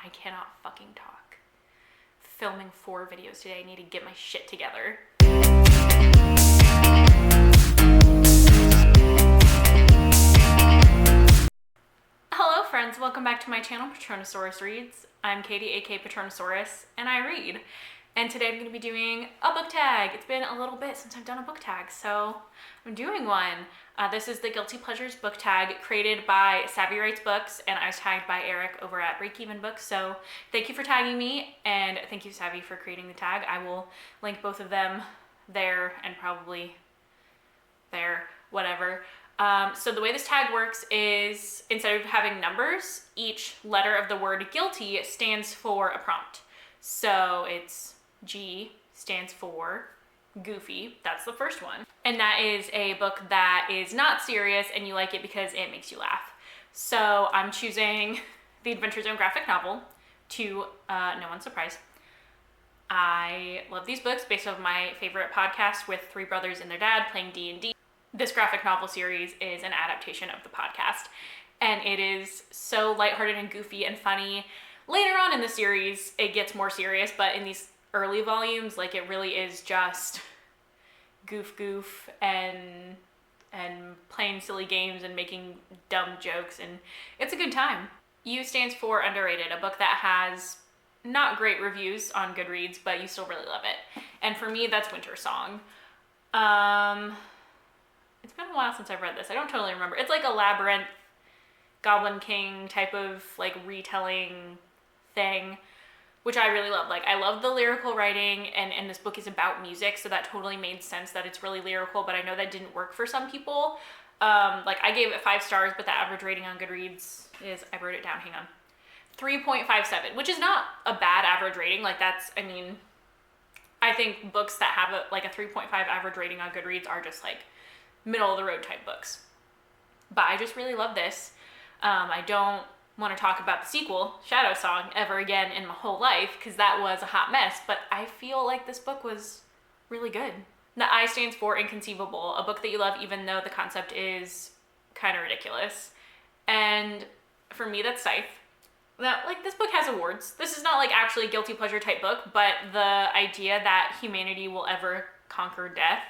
I cannot fucking talk. Filming 4 videos today. I need to get my shit together. Hello friends, welcome back to my channel, Patronosaurus Reads. I'm Katie, aka Patronosaurus, and I read. And today I'm going to be doing a book tag. It's been a little bit since I've done a book tag, so I'm doing one. This is the Guilty Pleasures book tag created by Savvy Writes Books, and I was tagged by Eric over at Break Even Books. So thank you for tagging me, and thank you Savvy for creating the tag. I will link both of them there and probably there, whatever. So the way this tag works is instead of having numbers, each letter of the word guilty stands for a prompt. So it's G stands for Goofy. That's the first one. And that is a book that is not serious and you like it because it makes you laugh. So I'm choosing the Adventure Zone graphic novel to no one's surprise. I love these books based on my favorite podcast with 3 brothers and their dad playing D&D. This graphic novel series is an adaptation of the podcast, and it is so lighthearted and goofy and funny. Later on in the series, it gets more serious, but in these early volumes, like, it really is just goof and playing silly games and making dumb jokes, and it's a good time. U stands for Underrated, a book that has not great reviews on Goodreads, but you still really love it. And for me, that's Winter Song. It's been a while since I've read this. I don't totally remember. It's like a Labyrinth, Goblin King type of like retelling thing, which I really love. Like, I love the lyrical writing, and this book is about music, so that totally made sense that it's really lyrical, but I know that didn't work for some people. Like, I gave it 5 stars, but the average rating on Goodreads is, I wrote it down, hang on, 3.57, which is not a bad average rating. Like, that's, I mean, I think books that have a 3.5 average rating on Goodreads are just like middle of the road type books. But I just really love this. I don't want to talk about the sequel, Shadow Song, ever again in my whole life, because that was a hot mess, but I feel like this book was really good. The I stands for Inconceivable, a book that you love even though the concept is kind of ridiculous. And for me, that's Scythe. Now, like, this book has awards. This is not like actually a guilty pleasure type book, but the idea that humanity will ever conquer death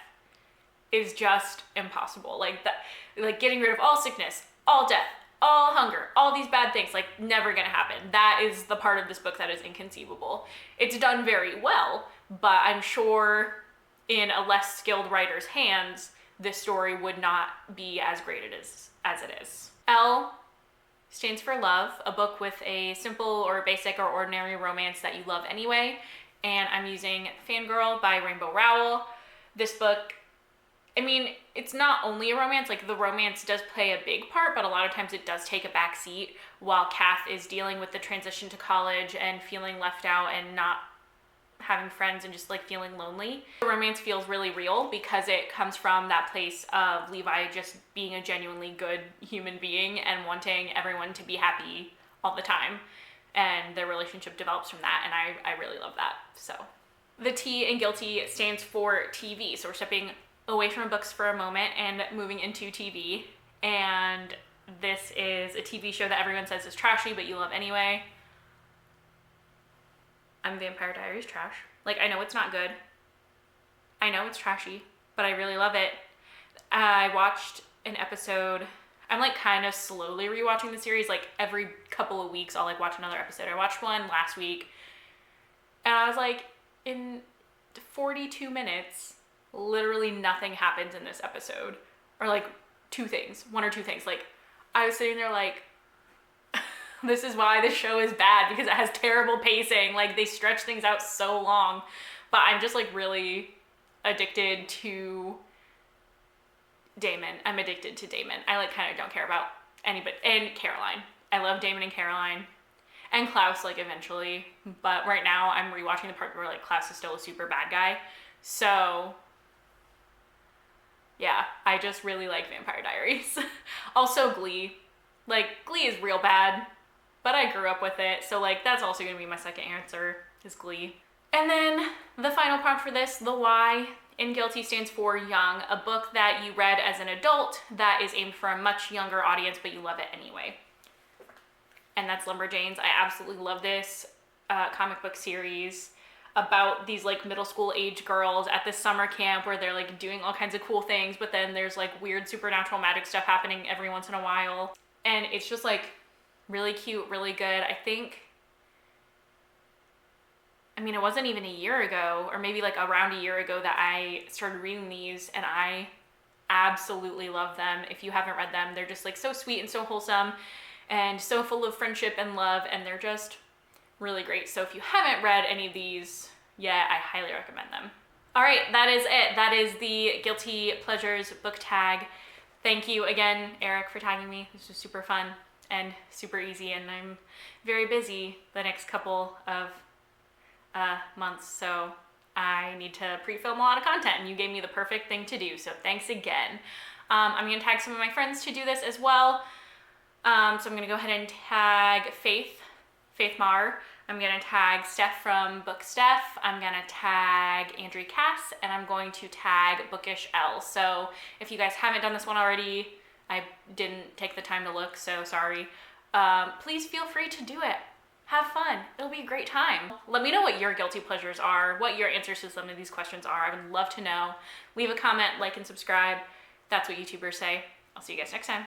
is just impossible. Like, that, like, getting rid of all sickness, all death, all hunger, all these bad things, like, never gonna happen. That is the part of this book that is inconceivable. It's done very well, but I'm sure in a less skilled writer's hands, this story would not be as great as it is. L stands for Love, a book with a simple or basic or ordinary romance that you love anyway. And I'm using Fangirl by Rainbow Rowell. This book, I mean, it's not only a romance, like, the romance does play a big part, but a lot of times it does take a back seat while Kath is dealing with the transition to college and feeling left out and not having friends and just like feeling lonely. The romance feels really real because it comes from that place of Levi just being a genuinely good human being and wanting everyone to be happy all the time. And their relationship develops from that, and I really love that. So the T in Guilty stands for TV. So we're stepping away from books for a moment and moving into TV. And this is a TV show that everyone says is trashy, but you love anyway. I'm Vampire Diaries trash. Like, I know it's not good. I know it's trashy, but I really love it. I watched an episode. I'm like kind of slowly rewatching the series. Like, every couple of weeks I'll like watch another episode. I watched one last week and I was like, in 42 minutes, literally nothing happens in this episode. Or like 1 or 2 things. Like, I was sitting there like, this is why this show is bad, because it has terrible pacing. Like, they stretch things out so long. But I'm just like really addicted to Damon. I'm addicted to Damon. I like kind of don't care about anybody. And Caroline. I love Damon and Caroline. And Klaus, like, eventually. But right now I'm rewatching the part where like Klaus is still a super bad guy. So yeah, I just really like Vampire Diaries. Also Glee. Like, Glee is real bad, but I grew up with it, so like that's also gonna be my second answer, is Glee. And then the final prompt for this, the Y in Guilty stands for Young, a book that you read as an adult that is aimed for a much younger audience, but you love it anyway. and that's Lumberjanes. I absolutely love this comic book series about these like middle school age girls at this summer camp where they're like doing all kinds of cool things, but then there's like weird supernatural magic stuff happening every once in a while. And it's just like really cute, really good. I mean, it wasn't even a year ago, or maybe like around a year ago, that I started reading these, and I absolutely love them. If you haven't read them, they're just like so sweet and so wholesome and so full of friendship and love, and they're just really great. So if you haven't read any of these yet, I highly recommend them. All right, that is it. That is the Guilty Pleasures book tag. Thank you again, Eric, for tagging me. This was super fun and super easy, and I'm very busy the next couple of months, so I need to pre-film a lot of content, and you gave me the perfect thing to do, so thanks again. I'm gonna tag some of my friends to do this as well. So I'm gonna go ahead and tag Faith Mar. I'm gonna tag Steph from Book Steph. I'm gonna tag Andrea Cass, and I'm going to tag Bookish L. So if you guys haven't done this one already, I didn't take the time to look, so sorry. Please feel free to do it. Have fun. It'll be a great time. Let me know what your guilty pleasures are, what your answers to some of these questions are. I would love to know. Leave a comment, like, and subscribe. That's what YouTubers say. I'll see you guys next time.